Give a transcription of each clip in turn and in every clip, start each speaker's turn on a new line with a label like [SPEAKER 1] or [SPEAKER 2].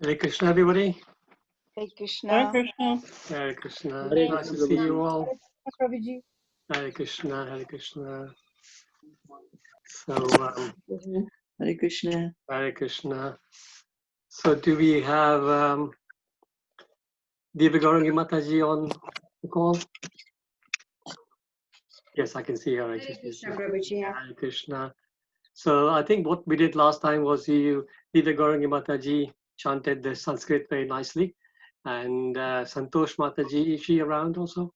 [SPEAKER 1] Hare Krishna, everybody.
[SPEAKER 2] Hare Krishna.
[SPEAKER 3] Hare Krishna.
[SPEAKER 1] Hare Krishna.
[SPEAKER 4] Hare
[SPEAKER 1] Nice to
[SPEAKER 4] Krishna,
[SPEAKER 1] see you
[SPEAKER 4] Prabhuji.
[SPEAKER 1] all.
[SPEAKER 2] Prabhuji.
[SPEAKER 1] Hare Krishna, Hare Krishna. So,
[SPEAKER 3] Hare Krishna.
[SPEAKER 1] Hare Krishna. So, do we have Divya Gaurangi Mataji on the call? Yes, I can see her.
[SPEAKER 5] Hare Krishna, Prabhuji.
[SPEAKER 1] Hare Krishna. So, I think what we did last time was Divya Gaurangi Mataji chanted the Sanskrit very nicely. And Santosh Mataji, is she around also?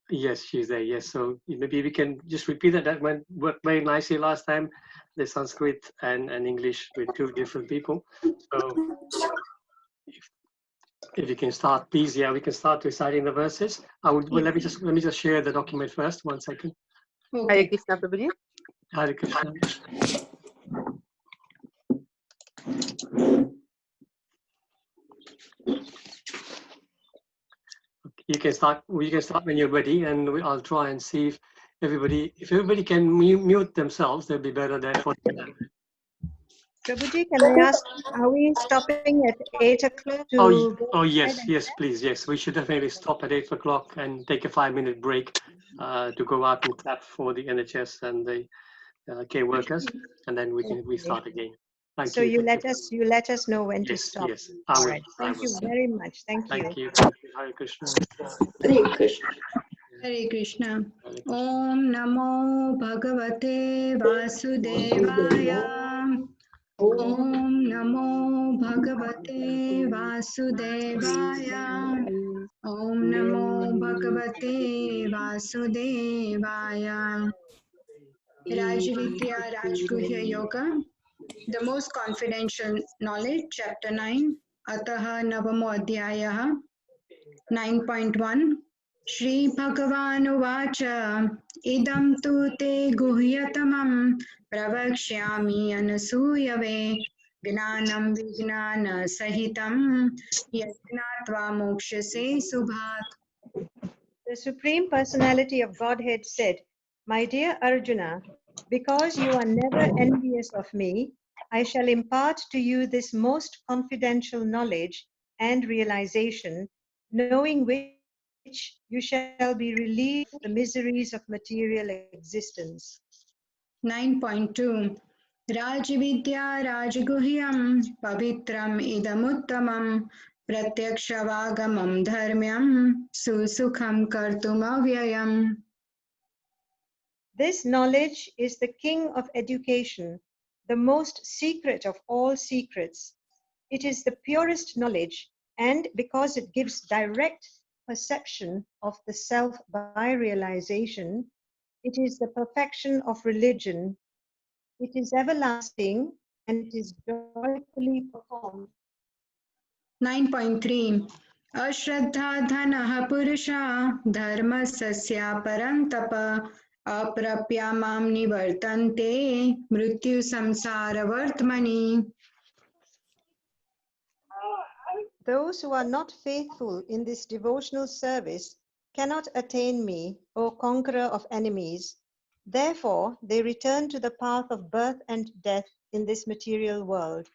[SPEAKER 1] Yes, she's there. Yes, so maybe we can just repeat that. That went worked very nicely last time, the Sanskrit and English with two different people. So if you can start, please. Yeah, we can start reciting the verses. Well, let me just share the document first. 1 second.
[SPEAKER 5] Okay.
[SPEAKER 2] Hare Krishna, Prabhuji.
[SPEAKER 1] Hare Krishna. You can start. We can start when you're ready, and I'll try and see if everybody can mute themselves. That'll be better there for them.
[SPEAKER 2] Prabhuji, can I ask, are we stopping at 8 o'clock to
[SPEAKER 1] Oh yes, yes, please, yes. We should definitely stop at 8 o'clock and take a 5-minute break to go out and clap for the NHS and the K workers, and then we start again. Thank
[SPEAKER 2] So
[SPEAKER 1] you.
[SPEAKER 2] you let us know when to
[SPEAKER 1] Yes,
[SPEAKER 2] stop.
[SPEAKER 1] yes. I
[SPEAKER 2] All
[SPEAKER 1] will.
[SPEAKER 2] right.
[SPEAKER 1] I
[SPEAKER 2] Thank you
[SPEAKER 1] will.
[SPEAKER 2] very much. Thank you.
[SPEAKER 1] Thank you. Hare Krishna.
[SPEAKER 4] Hare Krishna.
[SPEAKER 5] Hare Krishna.
[SPEAKER 1] Hare Krishna.
[SPEAKER 5] Om Namo Bhagavate Vasudevaya. Om Namo Bhagavate Vasudevaya. Om Namo Bhagavate Vasudevaya. Rajvidya Rajguhya Yoga, the most confidential knowledge, chapter 9, Ataha Navamo Adhyayah, 9.1. Shri Bhagavan Uvacha Idam tu te guhyatamam pravakshyami anasuyave gnanam vijnana sahitam yajnatva mokshase subhat.
[SPEAKER 2] The Supreme Personality of Godhead said, "My dear Arjuna, because you are never envious of me, I shall impart to you this most confidential knowledge and realization, knowing which you shall be relieved from the miseries of material existence."
[SPEAKER 5] 9.2 Rajvidya Rajguhyam Pavitram Idamuttamam Pratyakshavagamam Dharmyam Susukham Kartum Avyayam.
[SPEAKER 2] This knowledge is the king of education, the most secret of all secrets. It is the purest knowledge, and because it gives direct perception of the self by realization, it is the perfection of religion. It is everlasting, and it is joyfully performed.
[SPEAKER 5] 9.3 Ashraddha Dhanaha Purusha Dharma Sasya Parantapa Aprapyamam Nivartante Mrityu Samsara Vartmani.
[SPEAKER 2] Those who are not faithful in this devotional service cannot attain me, O conqueror of enemies. Therefore, they return to the path of birth and death in this material world.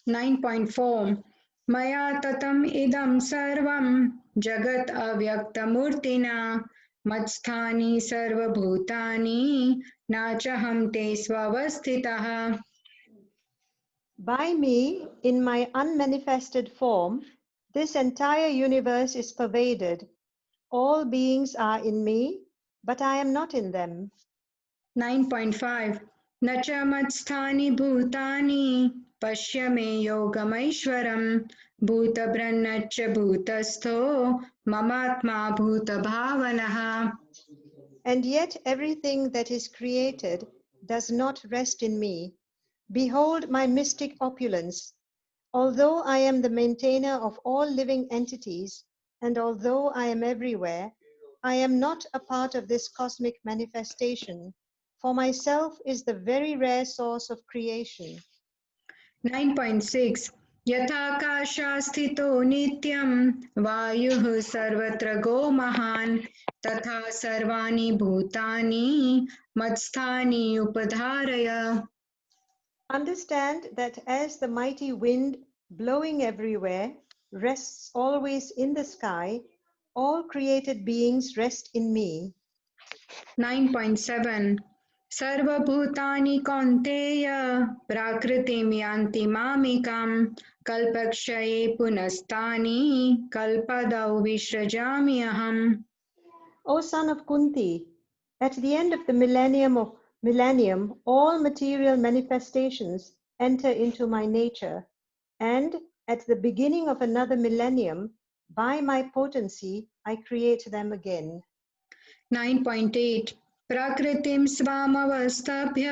[SPEAKER 5] 9.4 Maya tatam idam sarvam jagat avyaktamurtina matsthani sarvabhutani nachaham te swavastitaha.
[SPEAKER 2] By me, in my unmanifested form, this entire universe is pervaded. All beings are in me, but I am not in them.
[SPEAKER 5] 9.5 Nacha matsthani bhutani pashya me yogamaishwaram bhuta brahnacha bhutastho mamatma bhuta bhavanaha.
[SPEAKER 2] And yet everything that is created does not rest in me. Behold my mystic opulence. Although I am the maintainer of all living entities, and although I am everywhere, I am not a part of this cosmic manifestation, for myself is the very rare source of creation.
[SPEAKER 5] 9.6 Yathakasha sthito nityam vayuh sarvatra go mahan tatha sarvani bhutani matsthani upadharaya.
[SPEAKER 2] Understand that as the mighty wind blowing everywhere rests always in the sky, all created beings rest in me.
[SPEAKER 5] 9.7 सर्वभूतानि कौन्तेय प्राकृतिं यान्ति मामिकां कल्पक्षये पुनस्तानि कल्पदौ विसृजामि अहम्.
[SPEAKER 2] O son of Kunti, at the end of the millennium, all material manifestations enter into my nature, and at the beginning of another millennium, by my potency, I create them again.
[SPEAKER 5] 9.8 प्रकृतिं स्वामवस्थाभ्य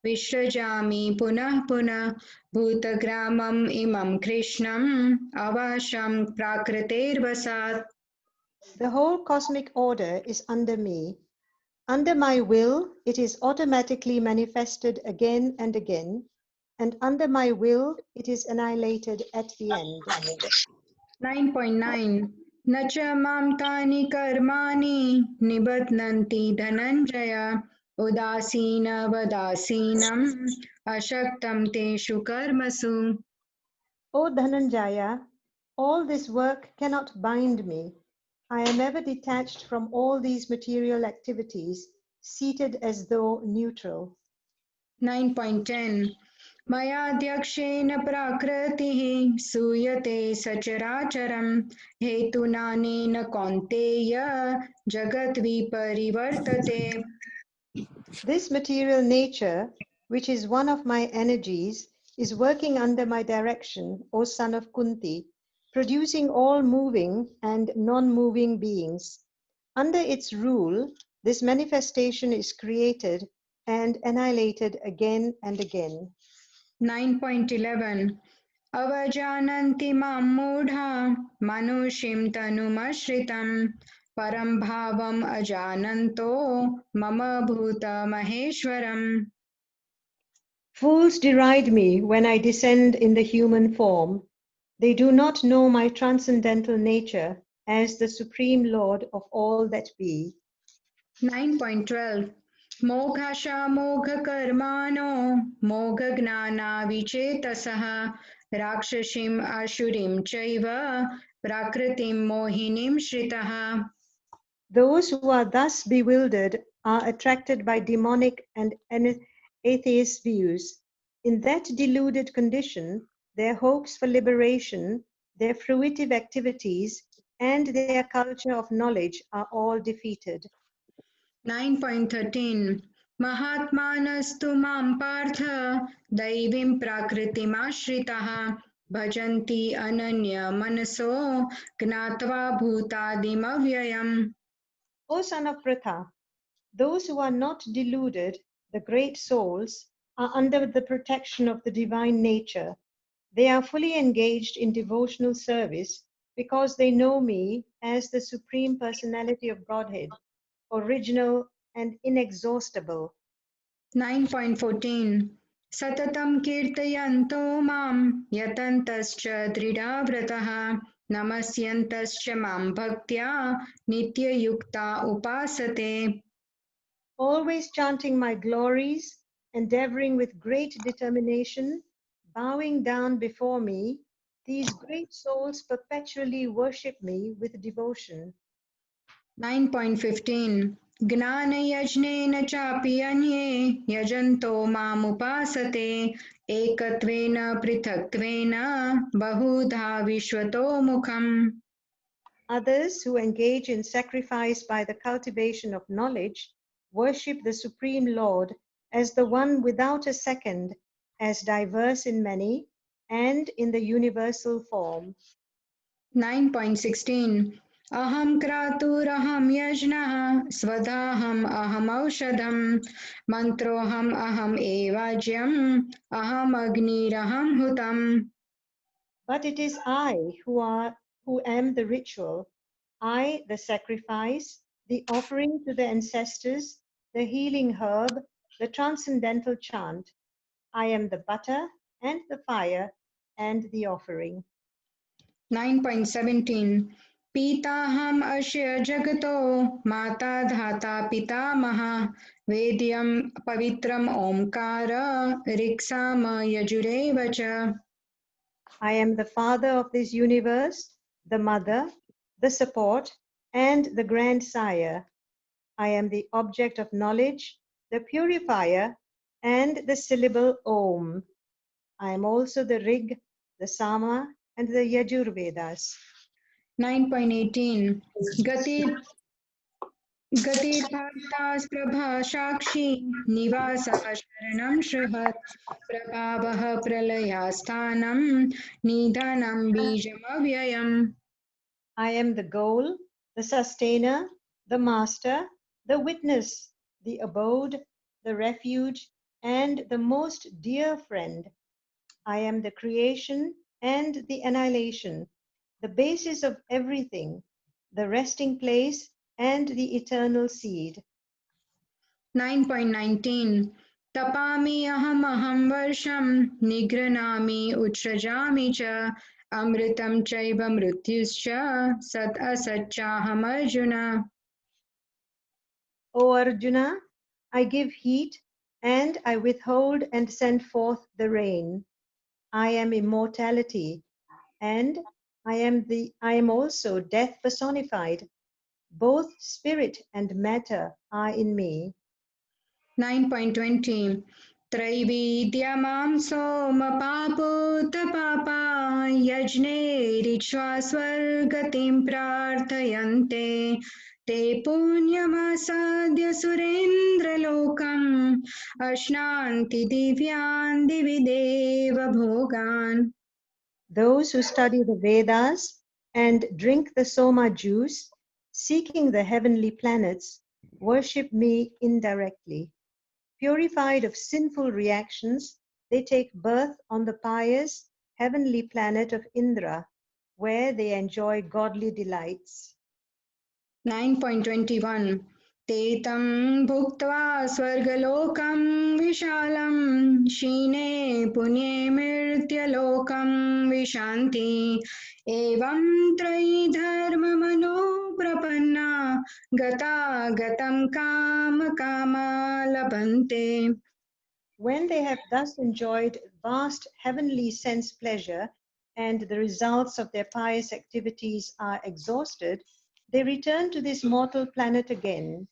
[SPEAKER 5] विसृजामि पुनः पुनः भूतग्रामम् इमं कृष्णम् अवशं प्राकृतेर्वसात्.
[SPEAKER 2] The whole cosmic order is under me. Under my will, it is automatically manifested again and again, and under my will, it is annihilated at the end.
[SPEAKER 5] 9.9 न च मां तानि कर्माणि निबध्नन्ति धनञ्जय उदासीनवदासीनम् अशक्तं तेषु कर्मसु.
[SPEAKER 2] O Dhananjaya, all this work cannot bind me. I am ever detached from all these material activities, seated as though neutral.
[SPEAKER 5] 9.10 मयाध्यक्षेण प्राकृतिः सूयते सचराचरं हेतुनानेन Kaunteya जगद्विपरिवर्तते.
[SPEAKER 2] This material nature, which is one of my energies, is working under my direction, O son of Kunti, producing all moving and non-moving beings. Under its rule, this manifestation is created and annihilated again and again.
[SPEAKER 5] 9.11 अवजानन्ति मां मूढा मनुष्यं तनुमश्रितं परं भावम् अजानन्तो मम भूतमहेश्वरम्.
[SPEAKER 2] Fools deride me when I descend in the human form. They do not know my transcendental nature as the Supreme Lord of all that be.
[SPEAKER 5] 9.12 मोघशमोघकर्माणो मोघज्ञानाविचेतसः राक्षसीम् आसुरीं चैव प्राकृतिं मोहिनीं श्रितः.
[SPEAKER 2] Those who are thus bewildered are attracted by demonic and atheist views. In that deluded condition, their hopes for liberation, their fruitive activities, and their culture of knowledge are all defeated.
[SPEAKER 5] 9.13 महात्मानस्तु मां पार्थ दैवीं प्राकृतिमाश्रिताः भजन्ति अनन्यमनसो ज्ञात्वा भूतादिमव्ययम्.
[SPEAKER 2] O son of Pratha, those who are not deluded, the great souls, are under the protection of the divine nature. They are fully engaged in devotional service because they know me as the Supreme Personality of Godhead, original and inexhaustible.
[SPEAKER 5] 9.14 सततं कीर्तयन्तो मां यतन्तश्च दृढव्रतः नमस्यन्तश्च मां भक्त्या नित्ययुक्ता उपासते.
[SPEAKER 2] Always chanting my glories, endeavoring with great determination, bowing down before me, these great souls perpetually worship me with devotion.
[SPEAKER 5] 9.15 ज्ञानयज्ञेन चापि अन्ये यजन्तो मामुपासते एकत्वेन पृथक्त्वेन बहुधा विश्वतो मुखम्.
[SPEAKER 2] Others who engage in sacrifice by the cultivation of knowledge worship the Supreme Lord as the one without a second, as diverse in many, and in the universal form.
[SPEAKER 5] 9.16 अहं क्रतुरहं यज्ञः स्वधाहम् अहम् औषधम् मन्त्रोऽहम् अहम् एवाज्यम् अहम् अग्निरहं हुतम्.
[SPEAKER 2] But it is I who am the ritual, I the sacrifice, the offering to the ancestors, the healing herb, the transcendental chant. I am the butter and the fire and the offering.
[SPEAKER 5] 9.17 पीताहम् अस्य जगतो माता धाता पितामहः वेद्यं पवित्रम् ओंकार ऋक्साम यजुरेव च.
[SPEAKER 2] I am the father of this universe, the mother, the support, and the grandsire. I am the object of knowledge, the purifier, and the syllable Om. I am also the Rig, the Sama, and the Yajurvedas.
[SPEAKER 5] 9.18 गतिर्भक्तास्प्रभा साक्षी निवासः शरणं सृहत् प्रभावः प्रलयास्थानं निधनं बीजमव्ययम्.
[SPEAKER 2] I am the goal, the sustainer, the master, the witness, the abode, the refuge, and the most dear friend. I am the creation and the annihilation, the basis of everything, the resting place and the eternal seed.
[SPEAKER 5] 9.19 तपामि अहमहं वर्षं निगृह्णामि उत्सृजामि च अमृतं चैव मृत्युश्च सत् असच्चाहमर्जुन.
[SPEAKER 2] O Arjuna, I give heat and I withhold and send forth the rain. I am immortality and I am also death personified. Both spirit and matter are in me.
[SPEAKER 5] 9.20 त्रैविद्यमां सोमपापूतपापा यज्ञैरिक्ष्वा स्वर्गतिं प्रार्थयन्ते ते पुण्यमासाद्य सुरेन्द्रलोकम् अश्नान्ति दिव्यान् दिवि देव भोगान्.
[SPEAKER 2] Those who study the Vedas and drink the Soma juice, seeking the heavenly planets, worship me indirectly. Purified of sinful reactions, they take birth on the pious heavenly planet of Indra, where they enjoy godly delights.
[SPEAKER 5] 9.21 ते तं भुक्त्वा स्वर्गलोकं विशालं क्षीणे पुण्ये मृत्युलोकं विशान्ति एवं त्रयी धर्ममनो प्रपन्ना गतागतं कामकामा लभन्ते.
[SPEAKER 2] When they have thus enjoyed vast heavenly sense pleasure and the results of their pious activities are exhausted, they return to this mortal planet again.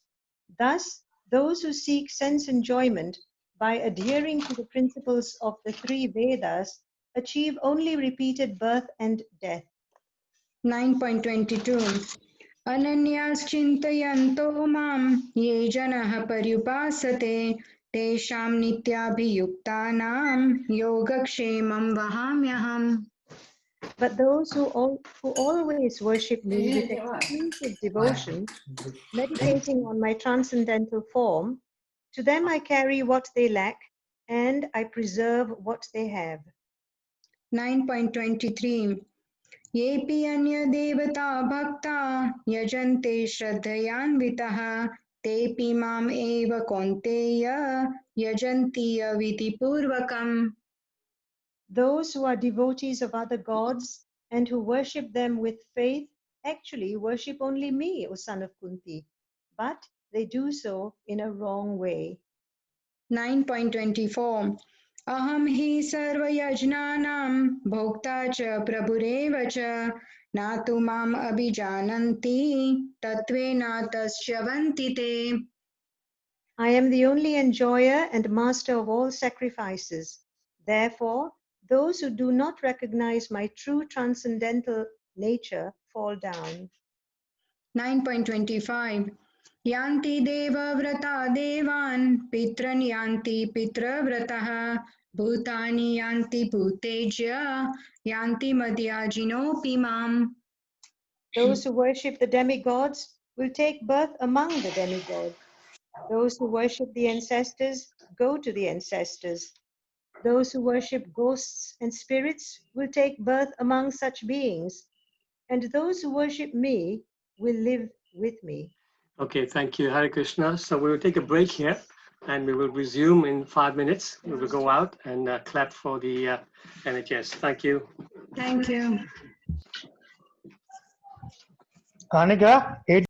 [SPEAKER 2] Thus, those who seek sense enjoyment by adhering to the principles of the three Vedas achieve only repeated birth and death.
[SPEAKER 5] 9.22 अनन्याश्चिन्तयन्तो मां ये जनः पर्युपासते तेषां नित्याभियुक्तानां योगक्षेमं वहाम्यहम्.
[SPEAKER 2] But those who always worship me with exclusive devotion, meditating on my transcendental form, to them I carry what they lack and I preserve what they have.
[SPEAKER 5] 9.23 येऽपि अन्यदेवता भक्ता यजन्ते श्रद्धयान्वितः तेऽपि माम् एव कौन्तेय यजन्ति अविधिपूर्वकम्.
[SPEAKER 2] Those who are devotees of other gods and who worship them with faith actually worship only me, O son of Kunti, but they do so in a wrong way.
[SPEAKER 5] 9.24 अहं हि सर्वयज्ञानां भोक्ता च प्रभुरेव च न तु माम् अभिजानन्ति तत्त्वेन तस्यवन्ति ते.
[SPEAKER 2] I am the only enjoyer and master of all sacrifices. Therefore, those who do not recognize my true transcendental nature fall down.
[SPEAKER 5] 9.25 यान्ति देवव्रता देवान् पितॄन् यान्ति पितृव्रतः भूतानि यान्ति भूतेज्य यान्ति मद्याजिनोऽपि माम्.
[SPEAKER 2] Those who worship the demigods will take birth among the demigods. Those who worship the ancestors go to the ancestors. Those who worship ghosts and spirits will take birth among such beings. And those who worship me will live with me.
[SPEAKER 1] Okay, thank you, Hare Krishna. So we will take a break here and we will resume in 5 minutes. We will go out and clap for the NHS. Thank you.
[SPEAKER 5] Thank you.
[SPEAKER 4] Kanika, 8.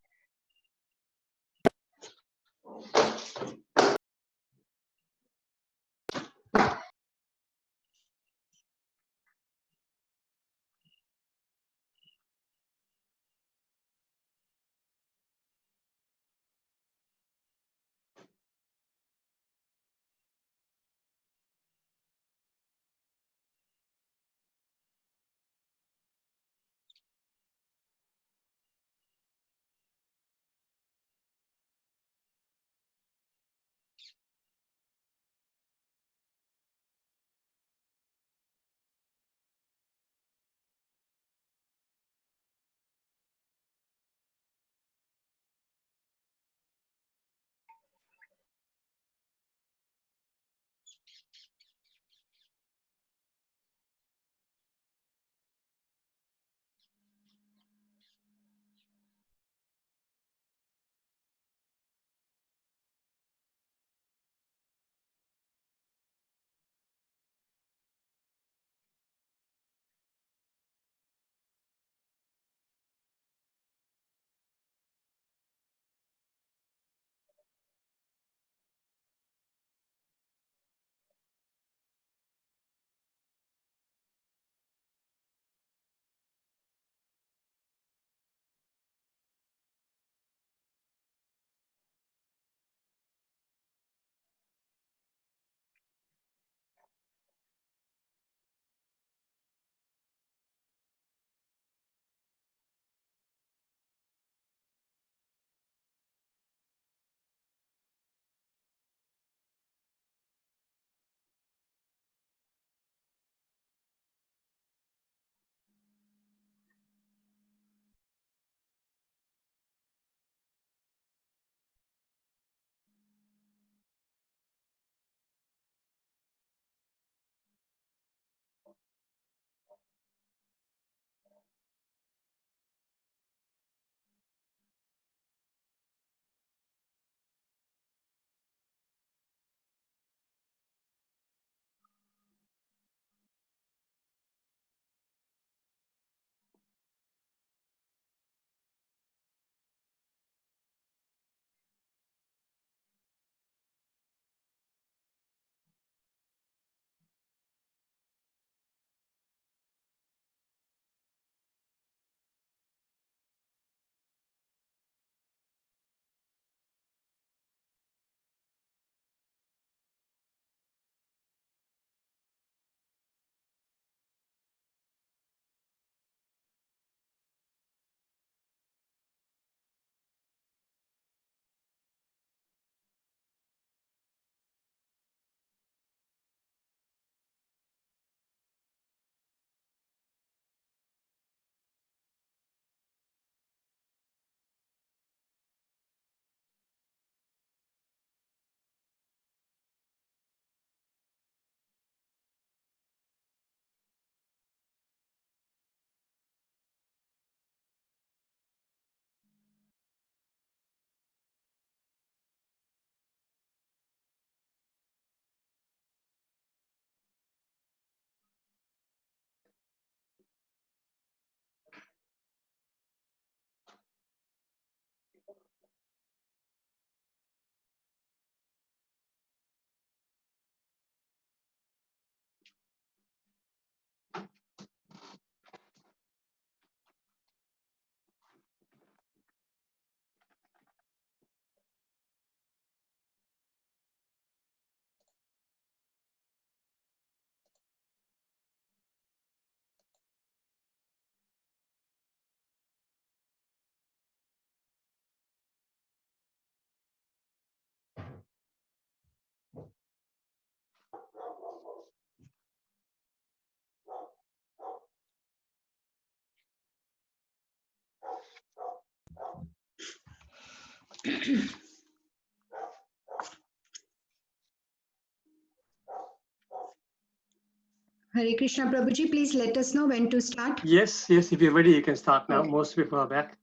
[SPEAKER 5] Hare Krishna Prabhuji, please let us know when to start.
[SPEAKER 1] Yes, yes, if you're ready, you can start now.
[SPEAKER 5] Okay.
[SPEAKER 1] Most people are back.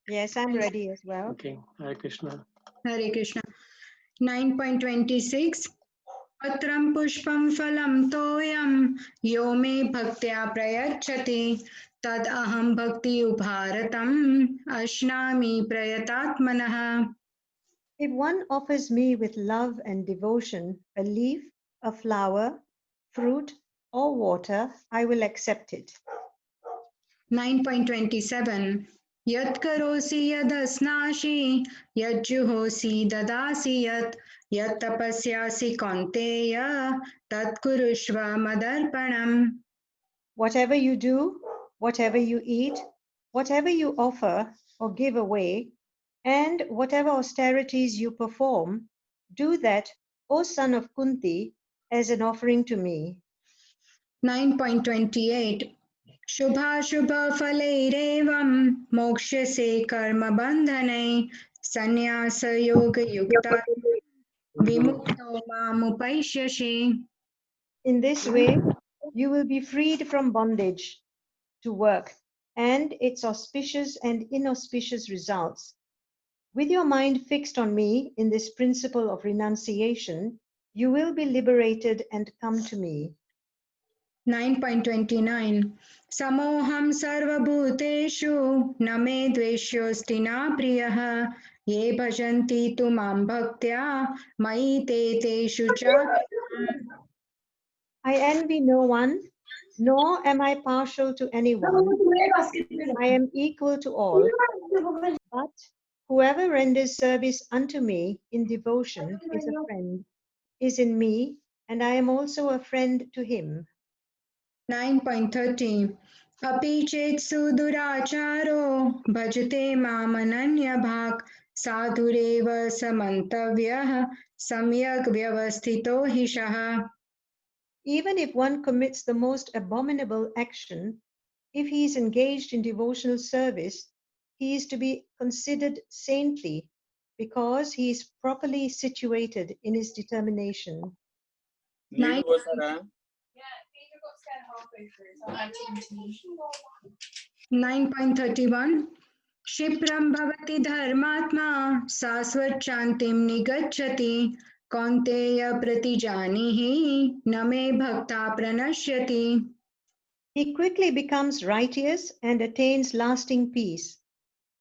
[SPEAKER 2] Yes, I'm ready as well.
[SPEAKER 1] Okay, Hare Krishna.
[SPEAKER 5] Hare Krishna. 9.26 Patram pushpam phalam toyam yo me bhaktya prayachati tad aham bhakti uparatam ashnami prayatatmanah.
[SPEAKER 2] If one offers me with love and devotion a leaf, a flower, fruit, or water, I will accept it.
[SPEAKER 5] 9.27 Yat karosi yad asnashi yad juhosi dadasi yat tapasyasi kaunteya tat kurushva madarpanam.
[SPEAKER 2] Whatever you do, whatever you eat, whatever you offer or give away, and whatever austerities you perform, do that, O son of Kunti, as an offering to me.
[SPEAKER 5] 9.28 Shubha Falairevam Mokshase Karma Bandhanai Sannyasa Yoga Yukta Vimukto Mamupaishyasi.
[SPEAKER 2] In this way, you will be freed from bondage to work and its auspicious and inauspicious results. With your mind fixed on me in this principle of renunciation, you will be liberated and come to me.
[SPEAKER 5] 9.29 Samoham sarvabhuteshu na me dveshyosti na priyah ye bhajanti tu mam bhaktya mai te teshu cha.
[SPEAKER 2] I envy no one, nor am I partial to anyone. I am equal to all. But whoever renders service unto me in devotion is a friend, is in me, and I am also a friend to him.
[SPEAKER 5] 9.30 Api chet suduracharo bhajate mamananya bhak sadhureva samantavyah samyak vyavasthito hishaha.
[SPEAKER 2] Even if one commits the most abominable action, if he is engaged in devotional service, he is to be considered saintly because he is properly situated in his determination.
[SPEAKER 5] 9.31 क्षिप्रं भवति धर्मात्मा शाश्वत शान्तिं निगच्छति कौन्तेय प्रतिजानीहि न मे भक्ता प्रणश्यति.
[SPEAKER 2] He quickly becomes righteous and attains lasting peace.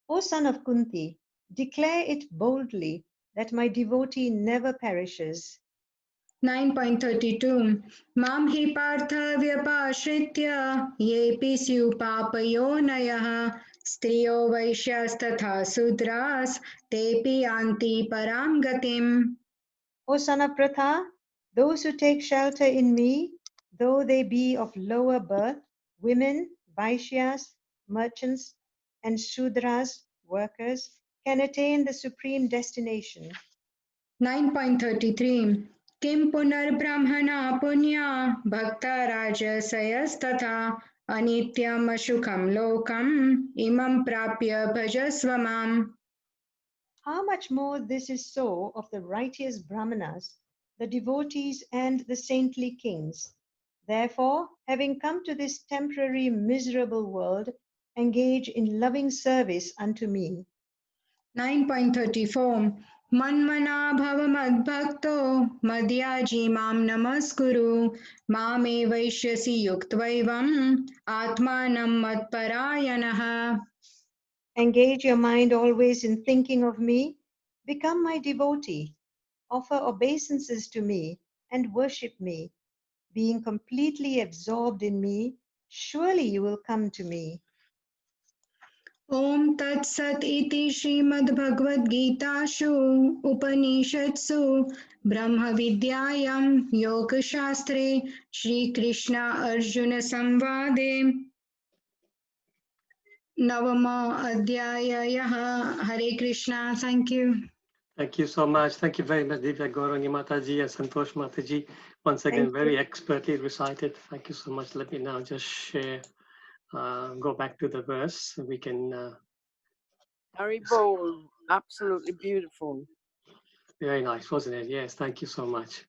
[SPEAKER 2] O son of Kunti, declare it boldly that my devotee never perishes.
[SPEAKER 5] 9.32 मां हि पार्थ व्यपाश्रित्य येऽपि स्युः पापयोनयः स्त्रियो वैश्यास्तथा शूद्रास् तेऽपि यान्ति परां गतिम्.
[SPEAKER 2] O son of Pratha, those who take shelter in me, though they be of lower birth, women, Vaishyas, merchants, and Shudras, workers, can attain the supreme destination.
[SPEAKER 5] 9.33 किं पुनर्ब्रह्मणा पुण्या भक्ता राजसयस्तथा अनित्यम् अशुकं लोकम् इमं प्राप्य भजस्व माम्.
[SPEAKER 2] How much more this is so of the righteous Brahmanas, the devotees, and the saintly kings. Therefore, having come to this temporary miserable world, engage in loving service unto me.
[SPEAKER 5] 9.34 मन्मना भव मद्भक्तो मद्याजी मां नमस्कुरु मामे वैश्यसि युक्त्वैवम् आत्मानं मत्परायणः.
[SPEAKER 2] Engage your mind always in thinking of me. Become my devotee. Offer obeisances to me and worship me. Being completely absorbed in me, surely you will come to me.
[SPEAKER 5] ॐ तत्सत् इति श्रीमद्भगवद्गीतासु उपनिषत्सु ब्रह्मविद्यायां योगशास्त्रे श्रीकृष्ण अर्जुनसंवादे नवमः अध्यायः. हरे Krishna. Thank you.
[SPEAKER 1] Thank you so much. Thank you very much, Divya Gaurani Mataji and Santosh Mataji. Once again,
[SPEAKER 2] Thank
[SPEAKER 1] very expertly recited. Thank you so much. Let me now just share, go back to the verse. We can.
[SPEAKER 4] Harry Ball, absolutely beautiful.
[SPEAKER 1] Very nice, wasn't it? Yes, thank you so much.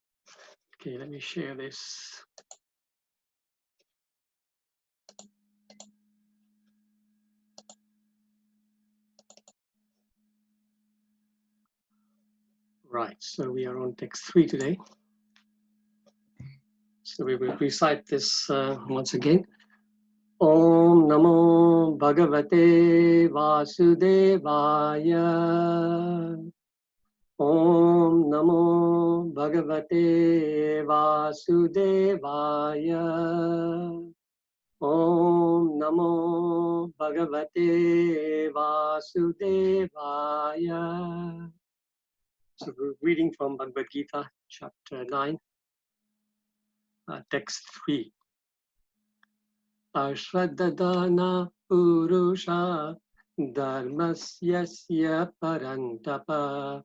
[SPEAKER 1] Okay, let me share this. Right, so we are on text 3 today. So we will recite this once again. Om Namo Bhagavate Vasudevaya. Om Namo Bhagavate Vasudevaya. Om Namo Bhagavate Vasudevaya. So we're reading from Bhagavad Gita, chapter 9, text 3. Ashraddadana Purusha Dharmasyasya Parantapa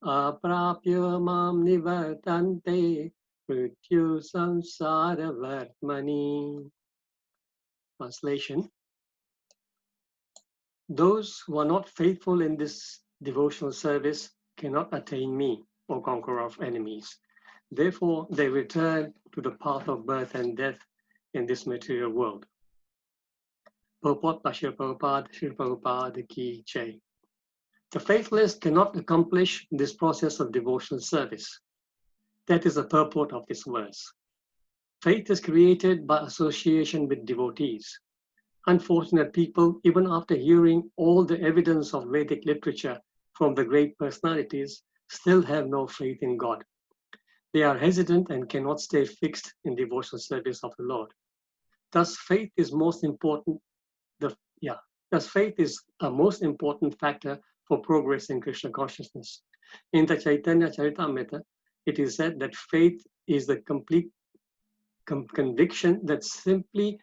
[SPEAKER 1] Aprapya Mam Nivartante Mrityu Samsara Vartmani. Translation: those who are not faithful in this devotional service cannot attain me, O conqueror of enemies. Therefore, they return to the path of birth and death in this material world. Purport by Srila Prabhupada Ki ch9. The faithless cannot accomplish this process of devotional service. That is the purport of this verse. Faith is created by association with devotees. Unfortunate people, even after hearing all the evidence of Vedic literature from the great personalities, still have no faith in God. They are hesitant and cannot stay fixed in devotional service of the Lord. Thus, faith is most important. Thus, faith is a most important factor for progress in Krishna consciousness. In the Chaitanya Charitamrita, it is said that faith is the complete conviction that simply.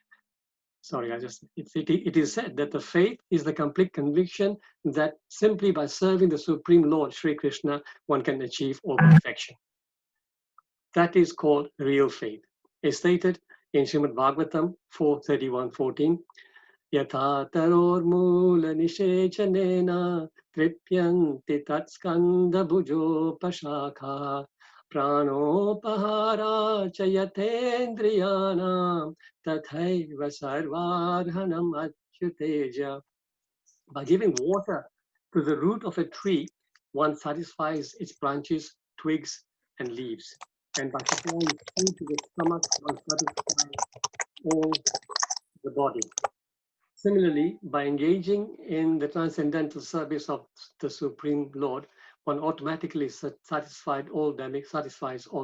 [SPEAKER 1] It is said that the faith is the complete conviction that simply by serving the Supreme Lord Sri Krishna, one can achieve all perfection. That is called real faith. It's stated in Srimad Bhagavatam 4:31-14. Yatha taror mula nishechanena tripyanti tatskanda bhujo pashakha pranopahara chayatendriyanam tathaiva sarvarhanam achyuteja. By giving water to the root of a tree, one satisfies its branches, twigs, and leaves. And by supplying food to the stomach, one satisfies all the body. Similarly, by engaging in the transcendental service of the Supreme Lord, one automatically satisfies all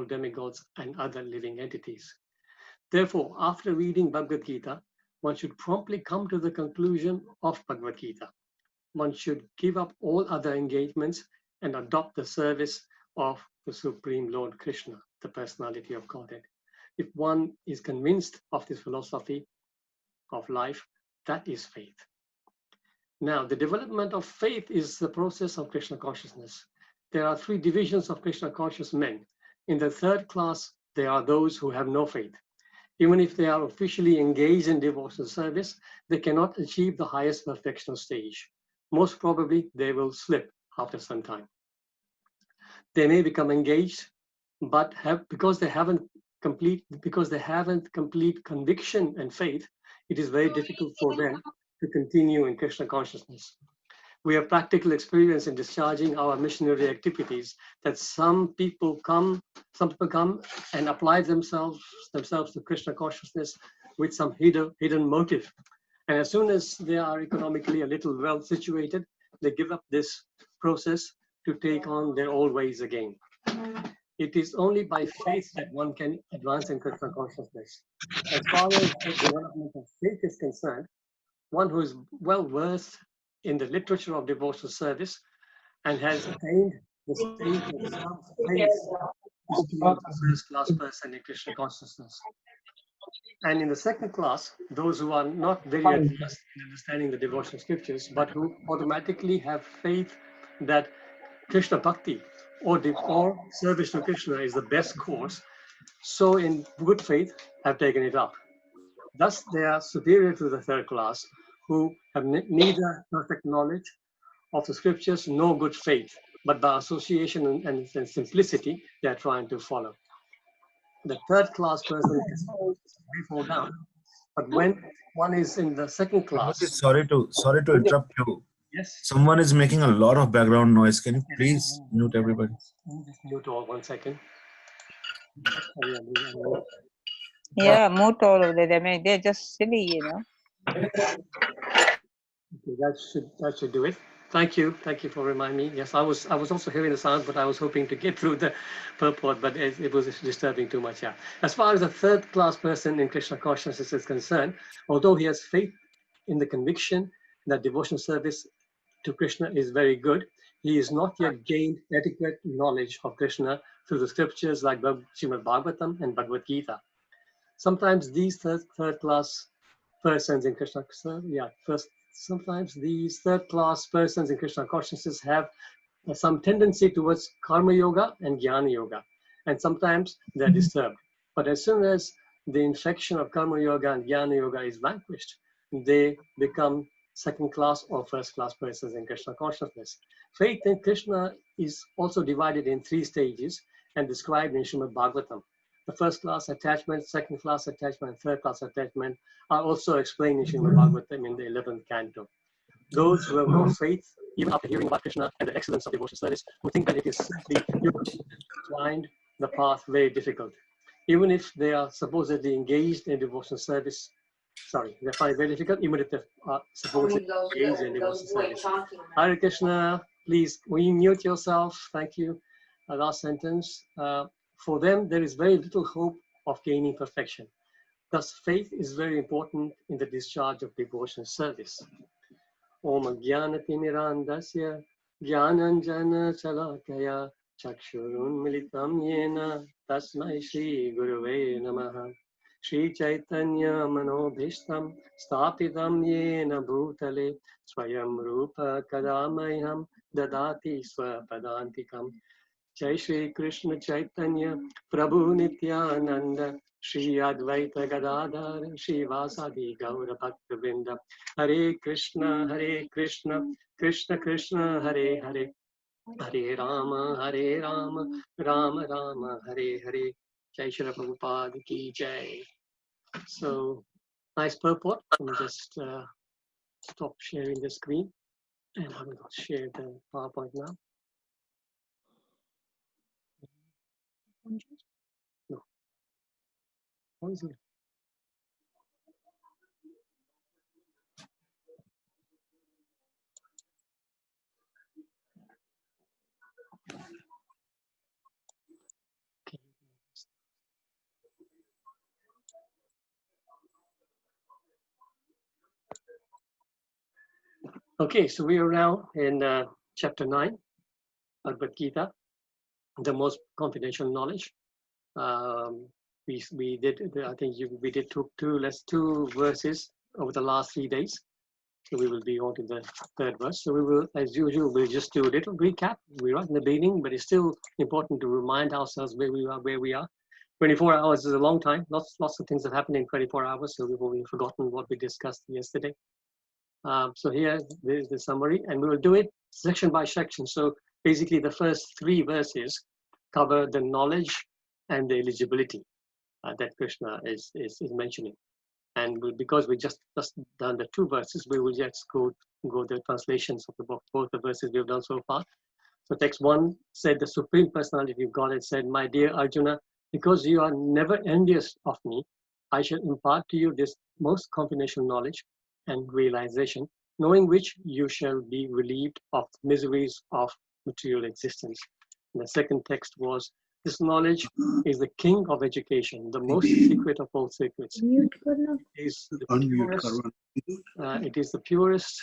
[SPEAKER 1] demigods and other living entities. Therefore, after reading Bhagavad Gita, one should promptly come to the conclusion of Bhagavad Gita. One should give up all other engagements and adopt the service of the Supreme Lord Krishna, the personality of Godhead. If one is convinced of this philosophy of life, that is faith. Now, the development of faith is the process of Krishna consciousness. There are three divisions of Krishna conscious men. In the third class, there are those who have no faith. Even if they are officially engaged in devotional service, they cannot achieve the highest perfectional stage. Most probably, they will slip after some time. They may become engaged, but because they haven't complete conviction and faith, it is very difficult for them to continue in Krishna consciousness. We have practical experience in discharging our missionary activities that some people come and apply themselves to Krishna consciousness with some hidden motive. And as soon as they are economically a little well situated, they give up this process to take on their old ways again. It is only by faith that one can advance in Krishna consciousness. As far as the development of faith is concerned, one who is well versed in the literature of devotional service and has attained the state of self-praise is called a first-class person in Krishna consciousness. And in the second class, those who are not very advanced in understanding the devotional scriptures, but who automatically have faith that Krishna Bhakti or service to Krishna is the best course, so in good faith have taken it up. Thus, they are superior to the third class, who have neither perfect knowledge of the scriptures nor good faith, but by association and simplicity, they are trying to follow. The third class person is very fall down, but when one is in the second class.
[SPEAKER 6] Sorry to interrupt you.
[SPEAKER 1] Yes.
[SPEAKER 6] Someone is making a lot of background noise. Can you please mute everybody?
[SPEAKER 1] Just mute all 1 second.
[SPEAKER 7] Yeah, mute all of them. I mean, they're just silly, you know.
[SPEAKER 1] Okay, that should do it. Thank you for reminding me. Yes, I was also hearing the sound, but I was hoping to get through the purport, but it was disturbing too much. Yeah. As far as a third-class person in Krishna consciousness is concerned, although he has faith in the conviction that devotional service to Krishna is very good, he is not yet gained adequate knowledge of Krishna through the scriptures like Srimad Bhagavatam and Bhagavad Gita. Sometimes these third-class persons in Krishna, sometimes these third-class persons in Krishna consciousness have some tendency towards karma yoga and jnana yoga, and sometimes they're disturbed. But as soon as the infection of karma yoga and jnana yoga is vanquished, they become second-class or first-class persons in Krishna consciousness. Faith in Krishna is also divided in 3 stages and described in Srimad Bhagavatam. The first-class attachment, second-class attachment, and third-class attachment are also explained in Srimad Bhagavatam in the 11th canto. Those who have no faith, even after hearing about Krishna and the excellence of devotional service, would think that it is simply find the path very difficult. Even if they are supposedly engaged in devotional service, they find it very difficult, even if they are supposedly engaged in devotional service. Hare Krishna, please mute yourself. Thank you. Last sentence. For them, there is very little hope of gaining perfection. Thus, faith is very important in the discharge of devotional service. Om Jnanatirmirandasya Jnananjana Chalakaya Chakshurun Militam Yena Tasmai Shri Gurave Namaha Shri Chaitanya Manobhishtam Stapitam Yena Bhutale Swayam Rupa Kadamayam Dadati Swapadantikam Jai Shri Krishna Chaitanya Prabhu Nityananda Shri Advaita Gadadhar Shri Vasadi Gaura Bhakta Vrinda Hare Krishna Krishna Krishna Hare Hare Hare Rama Rama Rama Hare Hare Jai Shri Prabhupada Ki Jai. So nice purport. Let me just stop sharing the screen and I will share the PowerPoint now. No. What is it? Okay, so we are now in chapter 9, Bhagavad Gita, the most confidential knowledge. We did, I think we did two verses over the last 3 days. So we will be on to the 3rd verse. So we will, as usual, we'll just do a little recap. We're right in the beginning, but it's still important to remind ourselves where we are. 24 hours is a long time. Lots of things have happened in 24 hours, so we've already forgotten what we discussed yesterday. So here is the summary, and we will do it section by section. So basically the first 3 verses cover the knowledge and the eligibility that Krishna is mentioning. And because we just done the 2 verses, we will just go the translations of both the verses we've done so far. So text 1 said, the Supreme Personality of Godhead said, my dear Arjuna, because you are never envious of me, I shall impart to you this most confidential knowledge and realization, knowing which you shall be relieved of the miseries of material existence. And the second text was, this knowledge is the king of education, the most secret of all secrets. It is the purest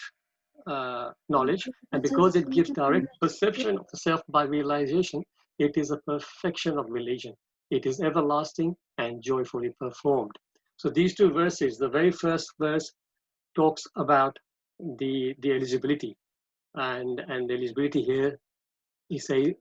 [SPEAKER 1] knowledge, and because it gives direct perception of the self by realization, it is a perfection of religion. It is everlasting and joyfully performed. So these 2 verses, the very first verse talks about the eligibility, and the eligibility here, he say,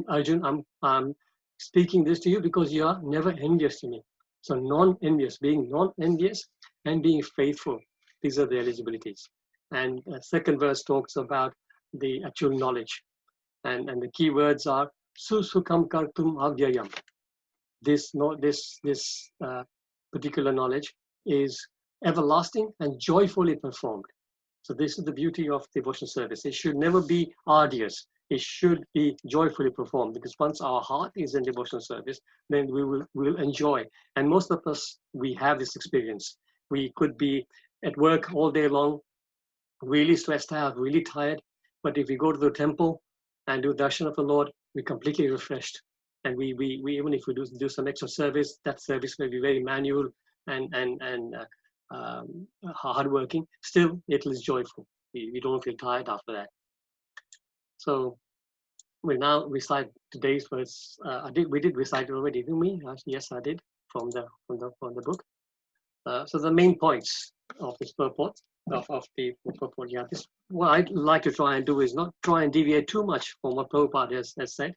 [SPEAKER 1] Arjun, I'm speaking this to you because you are never envious to me. So non-envious, being non-envious and being faithful, these are the eligibilities. And the second verse talks about the actual knowledge, and the key words are susukam kartum avyayam. This particular knowledge is everlasting and joyfully performed. So this is the beauty of devotional service. It should never be arduous. It should be joyfully performed, because once our heart is in devotional service, then we will enjoy. And most of us, we have this experience. We could be at work all day long, really stressed out, really tired. But if we go to the temple and do darshan of the Lord, we're completely refreshed. And we even if we do some extra service, that service may be very manual and hardworking. Still, it is joyful. We don't feel tired after that. So we now recite today's verse. We did recite it already, didn't we? Yes, I did from the book. So the main points of this purport of the purport. Yeah, this what I'd like to try and do is not try and deviate too much from what Prabhupada has said.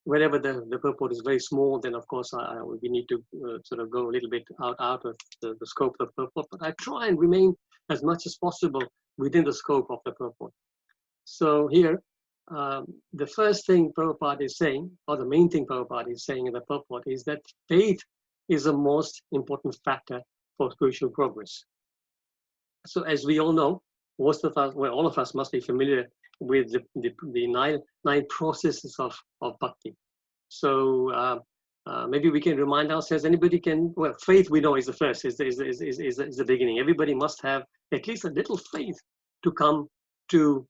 [SPEAKER 1] Wherever the purport is very small, then of course we need to sort of go a little bit out of the scope of the purport. But I try and remain as much as possible within the scope of the purport. So here, the first thing Prabhupada is saying, or the main thing Prabhupada is saying in the purport, is that faith is the most important factor for spiritual progress. So as we all know, most of us, well, all of us must be familiar with the nine processes of bhakti. So maybe we can remind ourselves. Anybody can. Well, faith we know is the first, is the beginning. Everybody must have at least a little faith to come to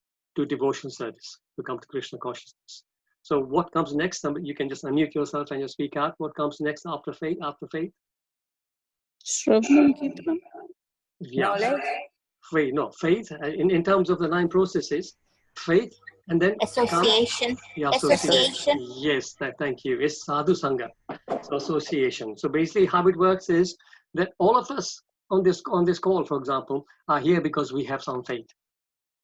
[SPEAKER 1] devotion service, to come to Krishna consciousness. So what comes next? You can just unmute yourself and just speak out. What comes next after faith? After faith?
[SPEAKER 3] Shravanam Kirtanam.
[SPEAKER 1] Yeah.
[SPEAKER 4] Knowledge.
[SPEAKER 1] Faith. No, faith. In terms of the nine processes, faith, and then
[SPEAKER 7] Association.
[SPEAKER 1] Yeah,
[SPEAKER 7] Association.
[SPEAKER 1] Yes, thank you. It's sadhu sangha, so association. So basically, how it works is that all of us on this call, for example, are here because we have some faith,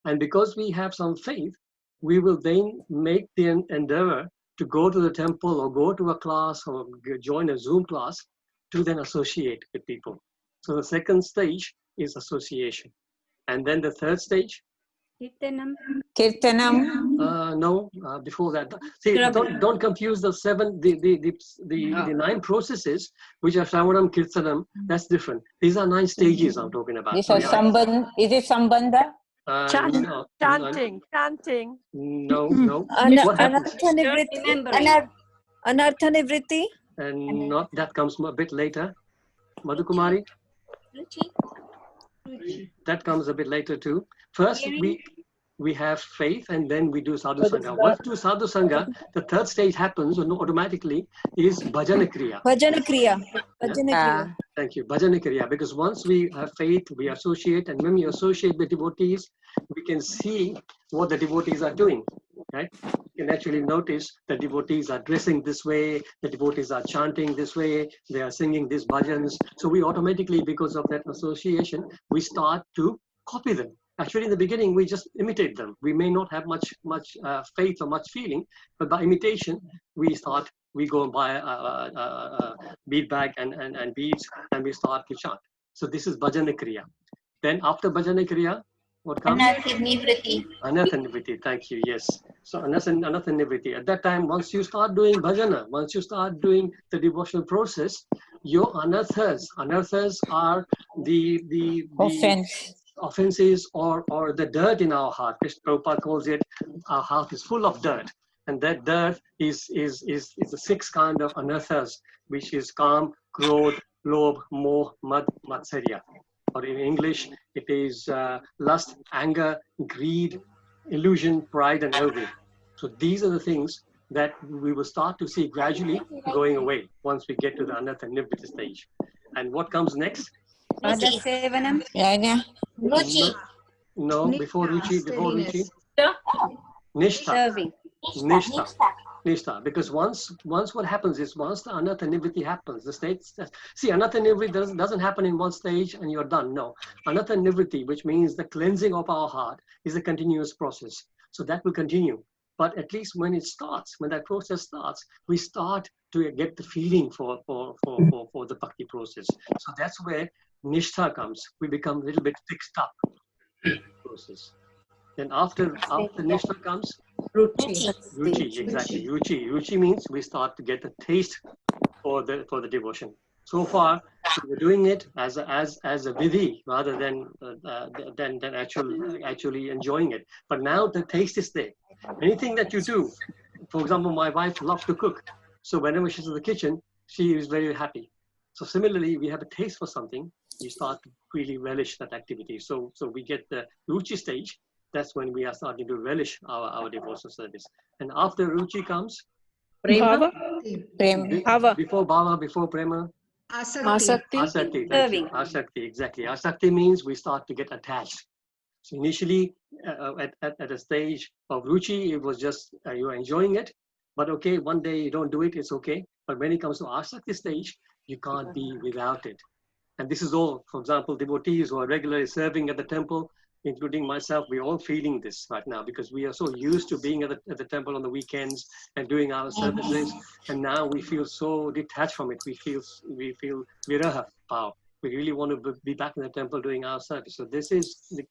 [SPEAKER 1] and because we have some faith, we will then make the endeavor to go to the temple or go to a class or join a Zoom class to then associate with people. So the second stage is association, and then the third stage.
[SPEAKER 7] Kirtanam.
[SPEAKER 1] No, before that. See, don't confuse the nine processes, which are Shravanam, Kirtanam. That's different. These are 9 stages I'm talking about.
[SPEAKER 7] This is is it Sambandha?
[SPEAKER 4] Chanting.
[SPEAKER 1] No. What happens?
[SPEAKER 7] Anartha Nivritti.
[SPEAKER 1] And not that comes a bit later. Madhukumari? That comes a bit later too. First, we have faith, and then we do sadhu sangha. Once we do sadhu sangha, the third stage happens automatically is bhajana kriya.
[SPEAKER 7] Bhajana Kriya.
[SPEAKER 1] Thank you. Bhajana kriya. Because once we have faith, we associate, and when we associate with devotees, we can see what the devotees are doing. Right? You can actually notice the devotees are dressing this way, the devotees are chanting this way, they are singing these bhajans. So we automatically, because of that association, we start to copy them. Actually, in the beginning, we just imitate them. We may not have much faith or much feeling, but by imitation, we go and buy a bead bag and beads, and we start to chant. So this is bhajana kriya. Then after bhajana kriya, what comes? Anartha Nivritti. Thank you. Yes. So Anartha Nivritti. At that time, once you start doing bhajana, once you start doing the devotional process, your anarthas are the offenses or the dirt in our heart. Krishna Prabhupada calls it, our heart is full of dirt. And that dirt is the 6 kind of anarthas, which is Kam, Krodh, Lobh, Moh, Mad, Matsarya. Or in English, it is lust, anger, greed, illusion, pride, and envy. So these are the things that we will start to see gradually going away once we get to the Anartha Nivritti stage. And what comes next?
[SPEAKER 7] Ruchi.
[SPEAKER 1] No, before Ruchi. Nishtha. Because once what happens is, once the Anartha Nivritti happens, the states, see, Anartha Nivritti doesn't happen in one stage and you're done. No, Anartha Nivritti, which means the cleansing of our heart, is a continuous process. So that will continue. But at least when that process starts, we start to get the feeling for the bhakti process. So that's where Nishtha comes. We become a little bit fixed up in the process. Then after Nishtha comes Ruchi, exactly. Ruchi means we start to get a taste for the devotion. So far, we're doing it as a vidhi rather than actually enjoying it. But now the taste is there. Anything that you do, for example, my wife loves to cook. So whenever she's in the kitchen, she is very happy. So similarly, we have a taste for something, you start to really relish that activity. So we get the ruchi stage. That's when we are starting to relish our devotional service. And after ruchi comes
[SPEAKER 3] Bhava.
[SPEAKER 7] Prem.
[SPEAKER 3] Bhava.
[SPEAKER 1] before bhava, before prema,
[SPEAKER 5] Asakti.
[SPEAKER 1] asakti. Thank you. Asakti, exactly. Asakti means we start to get attached. So initially, at a stage of ruchi, it was just you are enjoying it, but okay, one day you don't do it, it's okay. But when it comes to asakti stage, you can't be without it. And this is all, for example, devotees who are regularly serving at the temple, including myself, we're all feeling this right now because we are so used to being at the temple on the weekends and doing our services, and now we feel so detached from it. We feel viraha bhav. We really want to be back in the temple doing our service. So this is the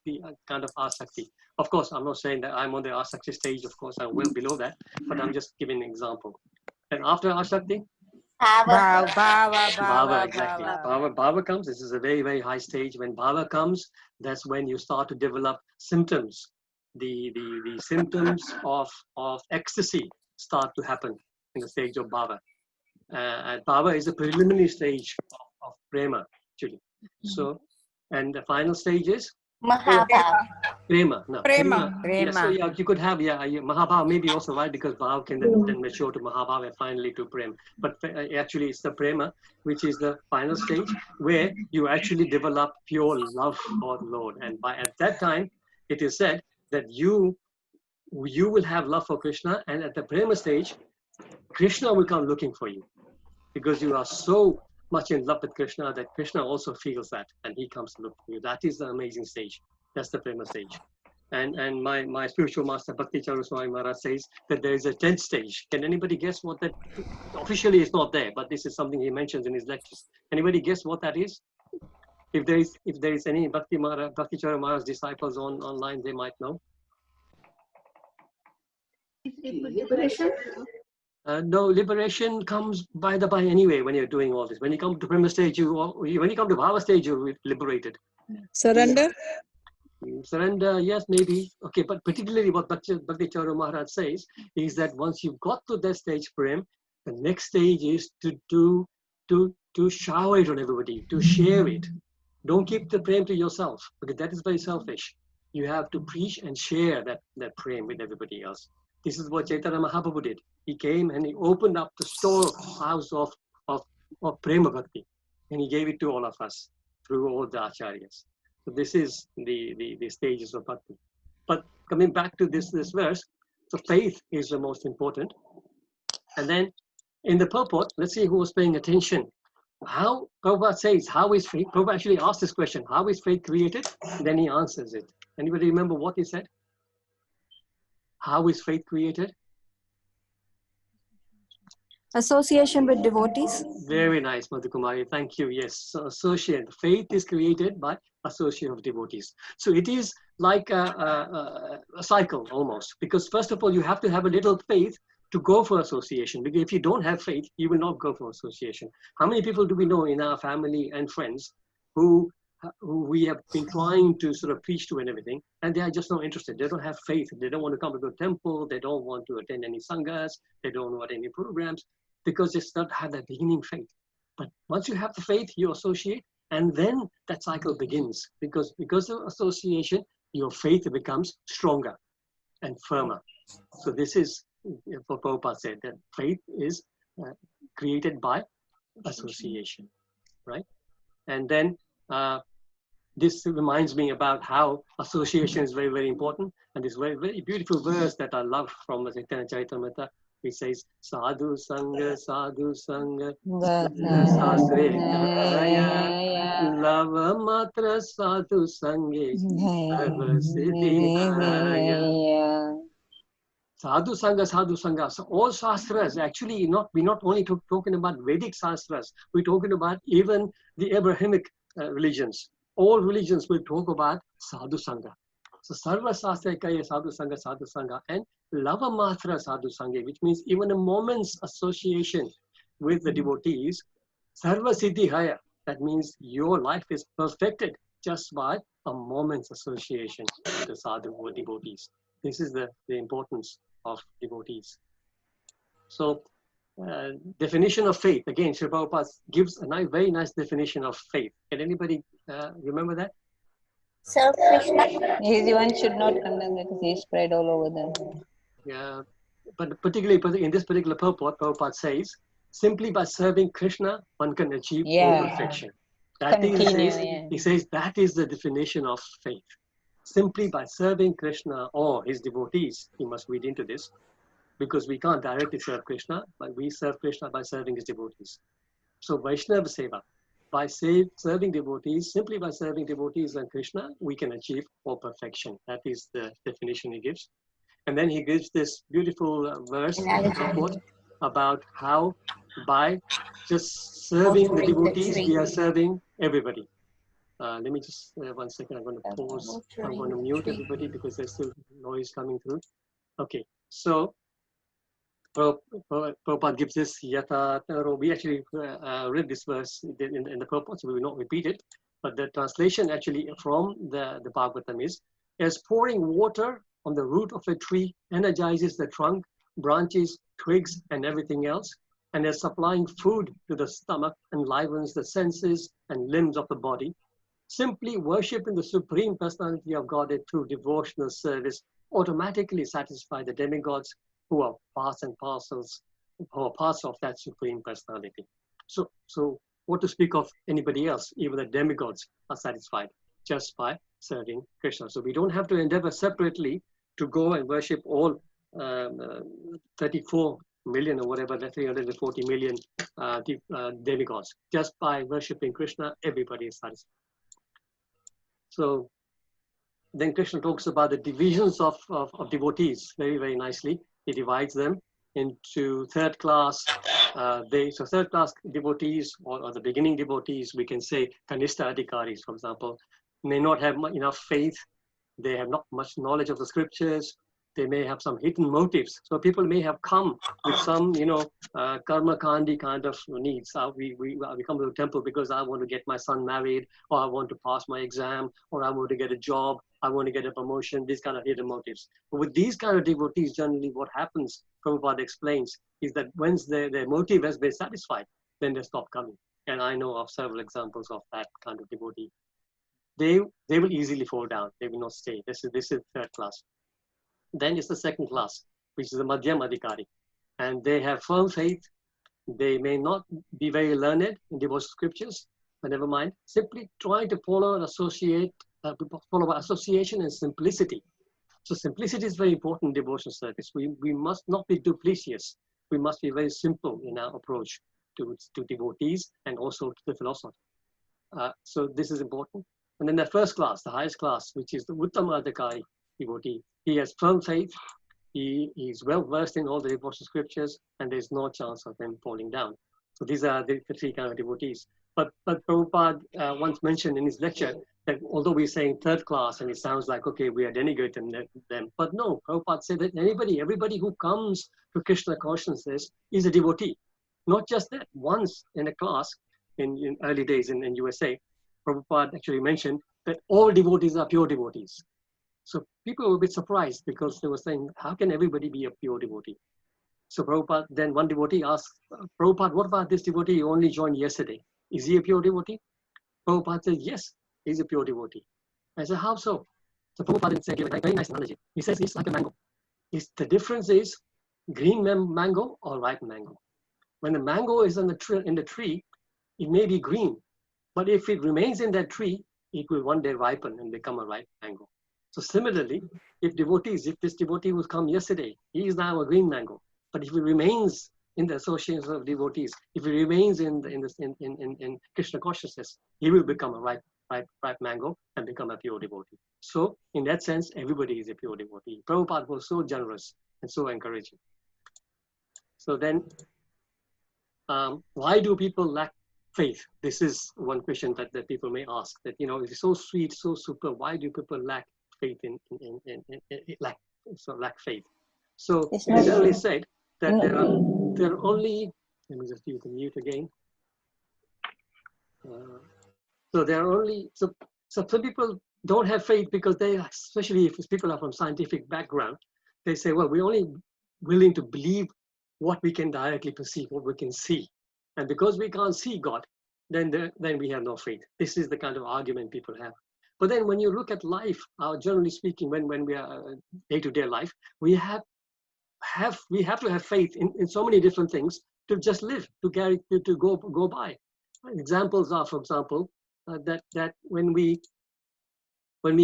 [SPEAKER 1] kind of asakti. Of course, I'm not saying that I'm on the asakti stage. Of course, I'm well below that, but I'm just giving an example. And after asakti, bhava, exactly. Bhava comes. This is a very, very high stage. When bhava comes, that's when you start to develop symptoms. The symptoms of ecstasy start to happen in the stage of bhava. And bhava is a preliminary stage of prema, actually. So, and the final stage is prema. No,
[SPEAKER 7] Prema.
[SPEAKER 1] Yeah, so yeah, you could have Mahabhav maybe also, right, because Bhav can then mature to Mahabhav and finally to Prem. But actually it's the Prema, which is the final stage where you actually develop pure love for the Lord. And at that time, it is said that you will have love for Krishna, and at the Prema stage, Krishna will come looking for you because you are so much in love with Krishna that Krishna also feels that and he comes to look for you. That is the amazing stage. That's the Prema stage. And my spiritual master Bhakti Charu Swami Maharaj says that there is a 10th stage. Can anybody guess what that? Officially it's not there, but this is something he mentions in his lectures. Anybody guess what that is? If there is any Bhakti Charu Maharaj disciples online, they might know.
[SPEAKER 8] Liberation?
[SPEAKER 1] No, liberation comes by anyway when you're doing all this. When you come to Prema stage, when you come to Bhava stage, you're liberated.
[SPEAKER 3] Surrender.
[SPEAKER 1] Surrender, yes, maybe. Okay, but particularly what Bhakti Charu Maharaj says is that once you've got to that stage, Prem, the next stage is to shower it on everybody, to share it. Don't keep the Prem to yourself, because that is very selfish. You have to preach and share that Prem with everybody else. This is what Chaitanya Mahaprabhu did. He came and he opened up the storehouse of Prema Bhakti, and he gave it to all of us through all the acharyas. So this is the stages of bhakti. But coming back to this verse, so faith is the most important. And then in the purport, let's see who was paying attention. How Prabhupada says, how is faith? Prabhupada actually asked this question, how is faith created? And then he answers it. Anybody remember what he said? How is faith created?
[SPEAKER 4] Association with devotees.
[SPEAKER 1] Very nice, Madhukumari. Thank you. Yes, so associate. Faith is created by association of devotees. So it is like a cycle almost. Because first of all, you have to have a little faith to go for association. Because if you don't have faith, you will not go for association. How many people do we know in our family and friends who we have been trying to sort of preach to and everything, and they are just not interested. They don't have faith. They don't want to come to the temple. They don't want to attend any sanghas. They don't want any programs because they don't have that beginning faith. But once you have the faith, you associate, and then that cycle begins. Because of association, your faith becomes stronger and firmer. So this is what Prabhupada said, that faith is created by association, right? And then this reminds me about how association is very, very important. And this very, very beautiful verse that I love from the Chaitanya Charitamrita, which says, Sadhu Sangha, Sadhu Sangha, Sasre Lava Matra Sadhu Sanghe, Sadhu Sangha, Sadhu Sangha. So all Shastras, actually, we're not only talking about Vedic Shastras, we're talking about even the Abrahamic religions. All religions will talk about Sadhu Sangha. So Sarva Shastra Kaya Sadhu Sangha, and Lava Matra Sadhu Sangha, which means even a moment's association with the devotees, Sarva Siddhi Haya, that means your life is perfected just by a moment's association with the sadhu or devotees. This is the importance of devotees. So definition of faith, again, Sri Prabhupada gives a very nice definition of faith. Can anybody Remember that?
[SPEAKER 8] Serve Krishna.
[SPEAKER 7] Everyone should not condemn because he spread all over the.
[SPEAKER 1] Yeah, but particularly in this particular purport, Prabhupada says, simply by serving Krishna, one can achieve all
[SPEAKER 7] Yeah.
[SPEAKER 1] perfection. That is,
[SPEAKER 7] Continue.
[SPEAKER 1] he says that is the definition of faith. Simply by serving Krishna or his devotees, he must read into this, because we can't directly serve Krishna, but we serve Krishna by serving his devotees. So Vaishnava Seva, by serving devotees, simply by serving devotees and Krishna, we can achieve all perfection. That is the definition he gives. And then he gives this beautiful verse purport about how by just serving the devotees, we are serving everybody. Let me just, 1 second, I'm going to pause. I'm going to mute everybody because there's still noise coming through. Okay, so Prabhupada gives this yata. We actually read this verse in the purport, so we will not repeat it. But the translation actually from the Bhagavatam is, as pouring water on the root of a tree energizes the trunk, branches, twigs, and everything else, and as supplying food to the stomach enlivens the senses and limbs of the body, simply worshiping the Supreme Personality of Godhead through devotional service automatically satisfy the demigods who are parts and parcels, who are parts of that Supreme Personality. So what to speak of anybody else? Even the demigods are satisfied just by serving Krishna. So we don't have to endeavor separately to go and worship all 34 million or whatever, the 340 million demigods. Just by worshiping Krishna, everybody is satisfied. So then Krishna talks about the divisions of devotees very, very nicely. He divides them into third class. So third class devotees or the beginning devotees, we can say Kanishta Adhikaris, for example, may not have enough faith. They have not much knowledge of the scriptures. They may have some hidden motives. So people may have come with some, karma kandi kind of needs. We come to the temple because I want to get my son married, or I want to pass my exam, or I want to get a job, I want to get a promotion, these kind of hidden motives. But with these kind of devotees, generally what happens, Prabhupada explains, is that once their motive has been satisfied, then they stop coming. And I know of several examples of that kind of devotee. They will easily fall down. They will not stay. This is third class. Then is the second class, which is the Madhyam Adhikari. And they have firm faith. They may not be very learned in devotional scriptures, but never mind. Simply trying to follow and follow association and simplicity. So simplicity is very important in devotional service. We must not be duplicitous. We must be very simple in our approach to devotees and also to the philosophy. So this is important. And then the first class, the highest class, which is the Uttama Adhikari devotee. He has firm faith. He is well versed in all the devotional scriptures, and there's no chance of him falling down. So these are the three kind of devotees. But Prabhupada once mentioned in his lecture that although we're saying third class, and it sounds like, okay, we are denigrating them. But no, Prabhupada said that everybody who comes to Krishna consciousness is a devotee. Not just that. Once in a class, in early days in USA, Prabhupada actually mentioned that all devotees are pure devotees. So people were a bit surprised because they were saying, how can everybody be a pure devotee? So Prabhupada, then one devotee asked, Prabhupada, what about this devotee you only joined yesterday? Is he a pure devotee? Prabhupada said, yes, he's a pure devotee. I said, how so? So Prabhupada gave a very nice analogy. He says it's like a mango. The difference is green mango or ripe mango. When the mango is in the tree, it may be green, but if it remains in that tree, it will one day ripen and become a ripe mango. So similarly, if this devotee who's come yesterday, he is now a green mango. But if he remains in the association of devotees, if he remains in Krishna consciousness, he will become a ripe mango and become a pure devotee. So in that sense, everybody is a pure devotee. Prabhupada was so generous and so encouraging. So then, why do people lack faith? This is one question that people may ask. That it's so sweet, so super. Why do people lack faith lack faith? So it's generally said that there are only. Let me just use the mute again. So there are only so some people don't have faith because they, especially if people are from scientific background, they say, well, we're only willing to believe what we can directly perceive, what we can see. And because we can't see God, then we have no faith. This is the kind of argument people have. But then when you look at life, generally speaking, when we are day-to-day life, we have to have faith in so many different things to just live, to go by. Examples are, for example, that when we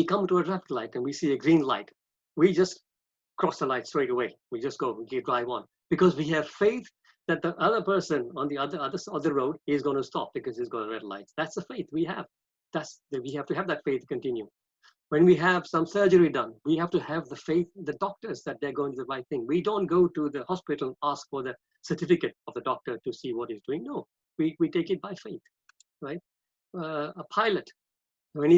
[SPEAKER 1] come to a traffic light and we see a green light, we just cross the light straight away. We just go, we drive on, because we have faith that the other person on the other side of the road is going to stop because he's got a red light. That's the faith we have. We have to have that faith to continue. When we have some surgery done, we have to have the faith, the doctors, that they're going to do the right thing. We don't go to the hospital and ask for the certificate of the doctor to see what he's doing. No, we take it by faith, right? A pilot, when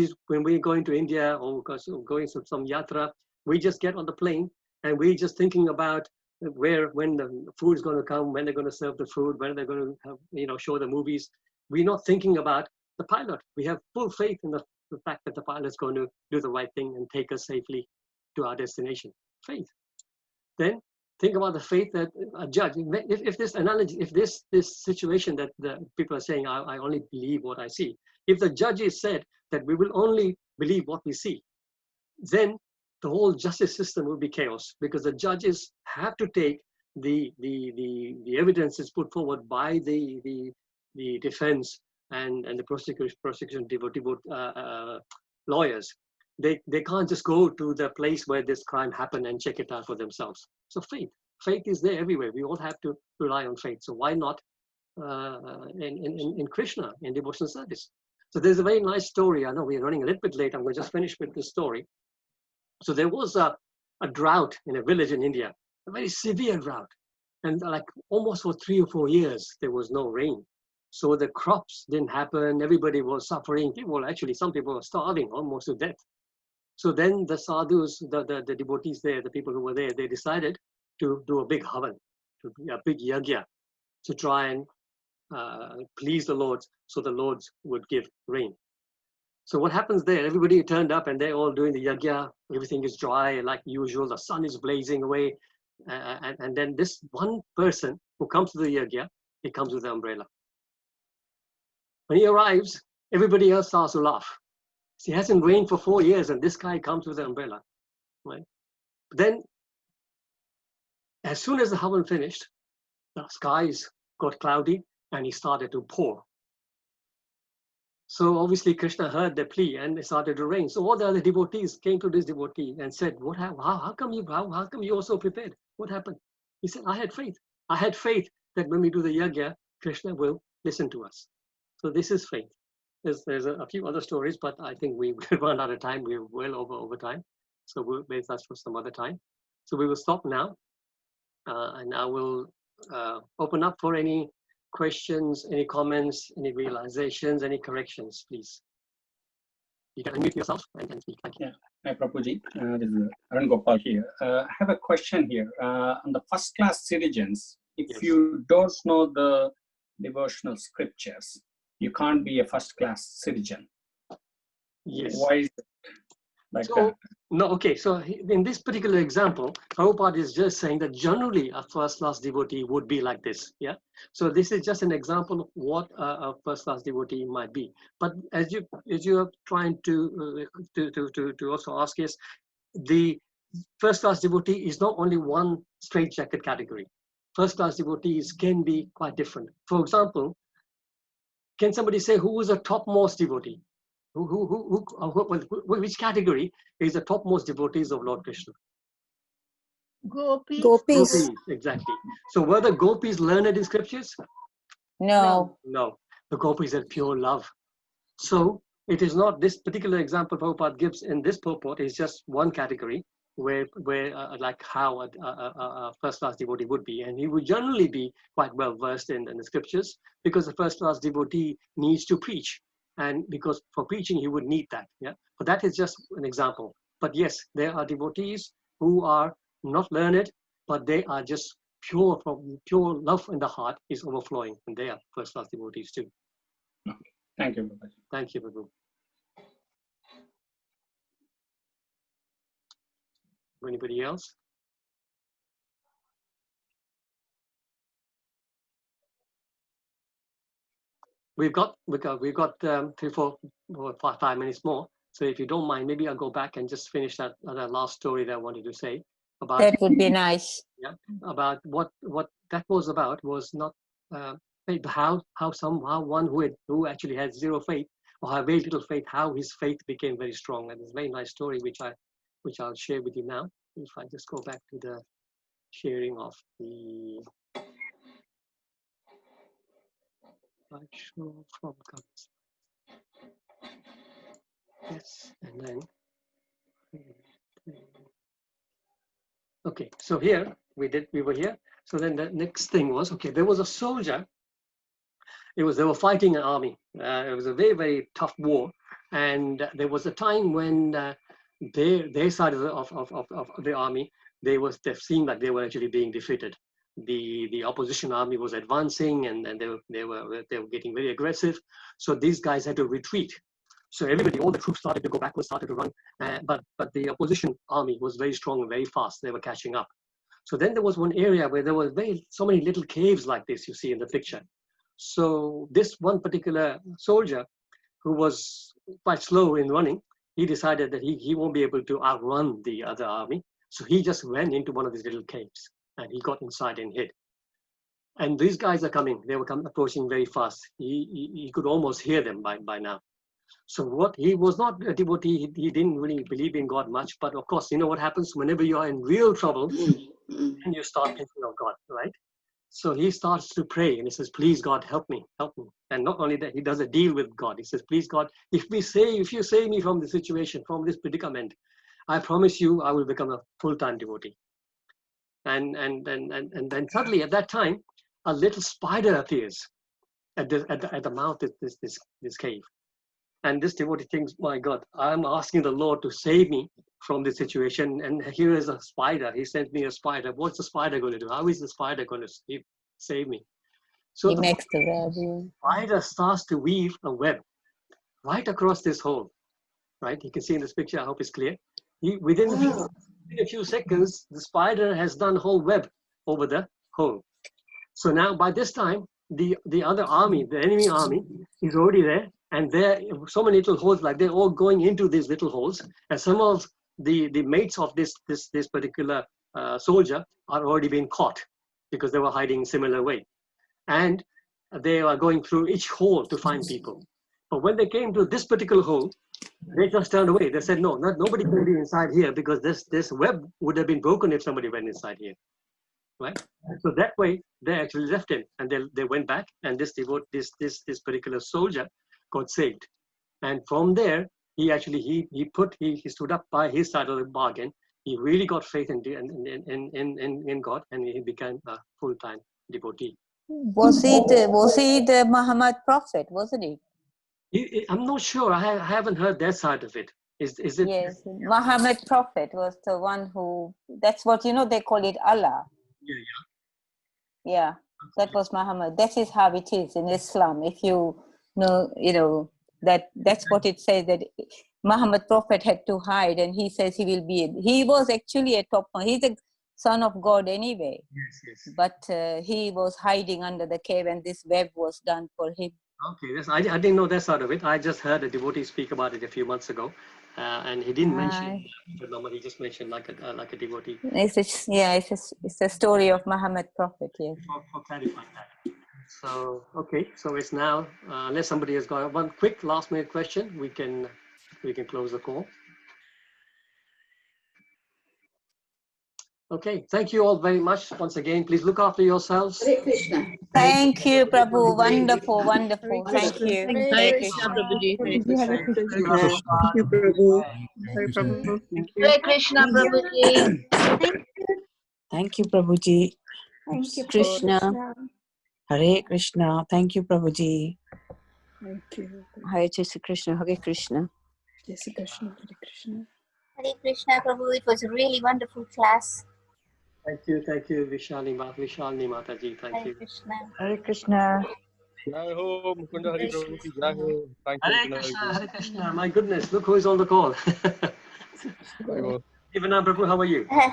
[SPEAKER 1] we're going to India or going to some yatra, we just get on the plane and we're just thinking about when the food is going to come, when they're going to serve the food, when they're going to have, show the movies. We're not thinking about the pilot. We have full faith in the fact that the pilot is going to do the right thing and take us safely to our destination. Faith. Then think about the faith that a judge, if this analogy, if this situation that the people are saying, I only believe what I see. If the judges said that we will only believe what we see, then the whole justice system will be chaos, because the judges have to take the evidences put forward by the defense and the prosecution lawyers. They can't just go to the place where this crime happened and check it out for themselves. So faith is there everywhere. We all have to rely on faith. So why not in Krishna, in devotional service? So there's a very nice story. I know we're running a little bit late. I'm going to just finish with this story. So there was a drought in a village in India, a very severe drought. And like almost for 3 or 4 years, there was no rain. So the crops didn't happen. Everybody was suffering. Actually, some people were starving almost to death. So then the sadhus, the devotees there, the people who were there, they decided to do a big havan, a big yagya, to try and please the lords, so the lords would give rain. So what happens there? Everybody turned up and they're all doing the yagya. Everything is dry like usual. The sun is blazing away. And then this one person who comes to the yagya, he comes with the umbrella. When he arrives, everybody else starts to laugh. It hasn't rained for 4 years and this guy comes with an umbrella. Right? Then, as soon as the havan finished, the skies got cloudy and he started to pour. So obviously Krishna heard the plea and it started to rain. So all the other devotees came to this devotee and said, how come you also prepared? What happened? He said, I had faith. I had faith that when we do the yagya, Krishna will listen to us. So this is faith. There's a few other stories, but I think we run out of time. We're well over time. So we'll wait that for some other time. So we will stop now. And I will open up for any questions, any comments, any realizations, any corrections, please. You can unmute yourself and speak. Thank you.
[SPEAKER 9] Yeah. Hi, Prabhuji. This is Arun Gopal here. I have a question here. On the first-class citizens, if
[SPEAKER 1] Yes.
[SPEAKER 9] you don't know the devotional scriptures, you can't be a first-class citizen.
[SPEAKER 1] Yes.
[SPEAKER 9] Why is it like
[SPEAKER 1] So,
[SPEAKER 9] that?
[SPEAKER 1] no, okay. So in this particular example, Prabhupada is just saying that generally a first-class devotee would be like this. Yeah. So this is just an example of what a first-class devotee might be. But as you are trying to also ask is, the first-class devotee is not only one straitjacket category. First-class devotees can be quite different. For example, can somebody say who is the topmost devotee? Which category is the topmost devotees of Lord Krishna?
[SPEAKER 8] Gopis.
[SPEAKER 4] Gopis.
[SPEAKER 1] Exactly. So were the gopis learned in scriptures?
[SPEAKER 7] No.
[SPEAKER 1] No. The gopis had pure love. So it is not this particular example Prabhupada gives in this purport is just one category where like how a first-class devotee would be. And he would generally be quite well versed in the scriptures, because the first-class devotee needs to preach. And because for preaching, he would need that. Yeah. But that is just an example. But yes, there are devotees who are not learned, but they are just pure love in the heart is overflowing. And they are first-class devotees too.
[SPEAKER 9] Okay. Thank you, Prabhuji.
[SPEAKER 1] Thank you, Prabhu. Anybody else? we've got 3, 4, 5 minutes more. So if you don't mind, maybe I'll go back and just finish that last story that I wanted to say about.
[SPEAKER 7] That would be nice.
[SPEAKER 1] Yeah, about what that was about was not faith, but how one who actually had zero faith or had very little faith, how his faith became very strong. And it's a very nice story which I'll share with you now. If I just go back to the sharing of the slideshow from God's. Yes, and then okay, so here we were here. So then the next thing was, okay, there was a soldier. They were fighting an army. It was a very, very tough war, and there was a time when their side of the army, they seemed like they were actually being defeated. The opposition army was advancing, and they were getting very aggressive. So these guys had to retreat. So all the troops started to go backwards, started to run. But the opposition army was very strong and very fast. They were catching up. So then there was one area where there were so many little caves like this you see in the picture. So this one particular soldier, who was quite slow in running, he decided that he won't be able to outrun the other army. So he just went into one of these little caves and he got inside and hid. And these guys are coming. They were approaching very fast. He could almost hear them by now. So he was not a devotee. He didn't really believe in God much. But of course, you know what happens whenever you are in real trouble, and you start thinking of God, right? So he starts to pray and he says, please God, help me, help me. And not only that, he does a deal with God. He says, please God, if you save me from the situation, from this predicament, I promise you I will become a full-time devotee. And then suddenly at that time, a little spider appears at the mouth of this cave. And this devotee thinks, my God, I'm asking the Lord to save me from this situation. And here is a spider. He sent me a spider. What's the spider going to do? How is the spider going to save me? So the spider starts to weave a web right across this hole. Right? You can see in this picture, I hope it's clear. Within a few seconds, the spider has done a whole web over the hole. So now by this time, the other army, the enemy army, is already there. And there are so many little holes, like they're all going into these little holes. And some of the mates of this particular soldier are already being caught because they were hiding in similar way. And they are going through each hole to find people. But when they came to this particular hole, they just turned away. They said, no, nobody can be inside here because this web would have been broken if somebody went inside here. Right? So that way, they actually left him and they went back, and this particular soldier got saved. And from there, he actually he stood up by his side of the bargain. He really got faith in God, and he became a full-time devotee.
[SPEAKER 7] Was he the Muhammad prophet, wasn't he?
[SPEAKER 1] I'm not sure. I haven't heard that side of it. Is it?
[SPEAKER 7] Yes, Muhammad prophet was the one who. That's what they call it, Allah. Yeah, that was Muhammad. That is how it is in Islam. If you know, that's what it says, that Muhammad prophet had to hide, and he says he was actually a top one. He's a son of God anyway.
[SPEAKER 1] Yes.
[SPEAKER 7] But he was hiding under the cave, and this web was done for him.
[SPEAKER 1] Okay, I didn't know that side of it. I just heard a devotee speak about it a few months ago, and he didn't mention the number. He just mentioned like a devotee.
[SPEAKER 7] It's a story of Muhammad prophet. Yes.
[SPEAKER 1] For clarifying that. So okay, so it's now unless somebody has got one quick last minute question, we can close the call. Okay, thank you all very much once again. Please look after yourselves.
[SPEAKER 10] Hare Krishna.
[SPEAKER 7] Thank you, Prabhu. Wonderful. Thank you.
[SPEAKER 3] Hare Krishna, Prabhuji.
[SPEAKER 2] Hare Krishna.
[SPEAKER 3] Thank you, Prabhu. Hare Prabhu.
[SPEAKER 8] Hare Krishna, Prabhuji.
[SPEAKER 10] Thank you, Prabhuji.
[SPEAKER 4] Thank you,
[SPEAKER 3] Krishna.
[SPEAKER 10] Hare Krishna. Thank you, Prabhuji.
[SPEAKER 3] Thank you.
[SPEAKER 4] Hare Krishna, Hare Krishna.
[SPEAKER 3] Jai Shri Krishna, Hare Krishna.
[SPEAKER 8] Hare Krishna, Prabhu. It was a really wonderful class.
[SPEAKER 1] Thank you, Vishalni Mataji. Thank
[SPEAKER 8] Hare
[SPEAKER 1] you.
[SPEAKER 8] Krishna.
[SPEAKER 2] Hare Krishna.
[SPEAKER 11] Jai ho, Mukunda Hari Prabhu ki jai ho. Thank you.
[SPEAKER 1] Hare Krishna. My goodness, look who is on the call.
[SPEAKER 11] Jai ho.
[SPEAKER 1] Ivana Prabhu, how are you?
[SPEAKER 8] Hare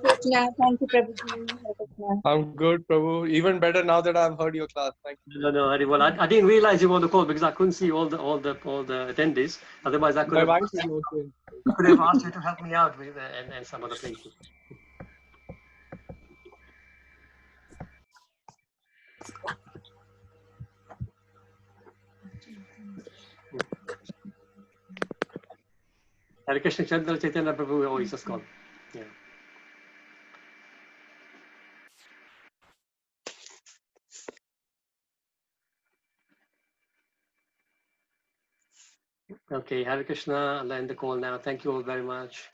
[SPEAKER 8] Krishna. Thank you, Prabhuji. Hare Krishna.
[SPEAKER 11] I'm good, Prabhu. Even better now that I've heard your class. Thank you.
[SPEAKER 1] No, Hari. Well, I didn't realize you were on the call because I couldn't see all the attendees. Otherwise, I could
[SPEAKER 11] My
[SPEAKER 1] have
[SPEAKER 11] wife is also.
[SPEAKER 1] asked you to help me out with and some other places. Hare Krishna Chandra Chaitanya Prabhu. Oh, he's just gone. Yeah. Okay, Hare Krishna. I'll end the call now. Thank you all very much.